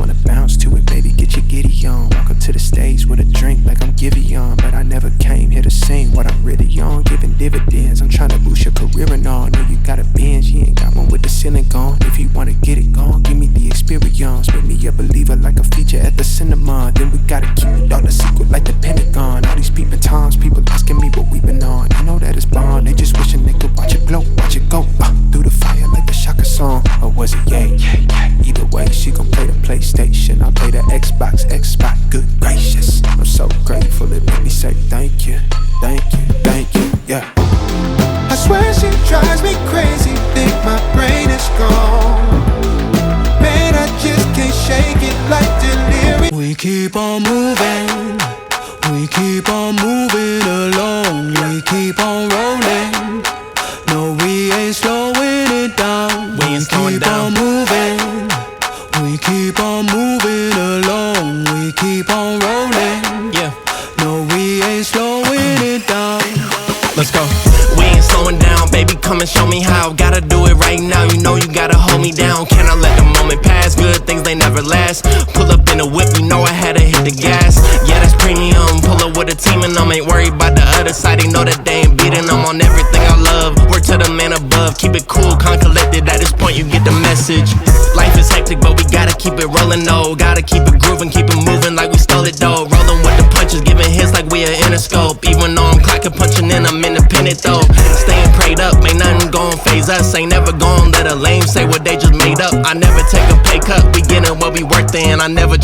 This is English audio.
wanna bounce to it, baby, get your giddy on. Walk up to the stage with a drink like I'm Giveon, but I never came here to sing what I'm really on. Giving dividends, I'm trying to boost your career and all. Know you got a Benz, you ain't got one with the ceiling gone. If you wanna get it gone, give me the experience. Make me a believer like a feature at the cinema. Then we gotta keep it all a secret like the Pentagon. All these peeping times, people asking me what we been on. I know that it's bond, they just wishing they could watch it glow, watch it go through the fire like the Shaka song. Or was it yay? Either way, she gon' play the PlayStation, I'll play the Xbox, good gracious. I'm so grateful, it made me say thank you, thank you, thank you, yeah. I swear she drives me crazy, think my brain is gone. Man, I just can't shake it like delirium. We keep on moving, we keep on moving along, we keep on rolling. No, we ain't slowing it down. We ain't slowing down. We keep on moving along, we keep on rolling. Yeah. No, we ain't slowing it down. Let's go. We ain't slowing down, baby, come and show me how. Gotta do it right now, you know you gotta hold me down. Can I let the moment pass? Good things, they never last. Pull up in a whip, you know I had to hit the gas. Yeah, that's premium, pull up with a team and I'm ain't worried about the other side. They know that they ain't beating, I'm on everything I love. Word to the man above, keep it cool, calm, collected. At this point you get the message. Life is hectic, but we gotta keep it rolling, no. Gotta keep it grooving, keep it moving like we stole it, though. Rolling with the punches, giving hits like we are Interscope. Even though I'm clocking, punching in, I'm independent, though. Staying prayed up, ain't nothing gon' phase us. Ain't never gon' let a lame say what they just made up. I never take a pay cut, we gettin' what we worth in. I never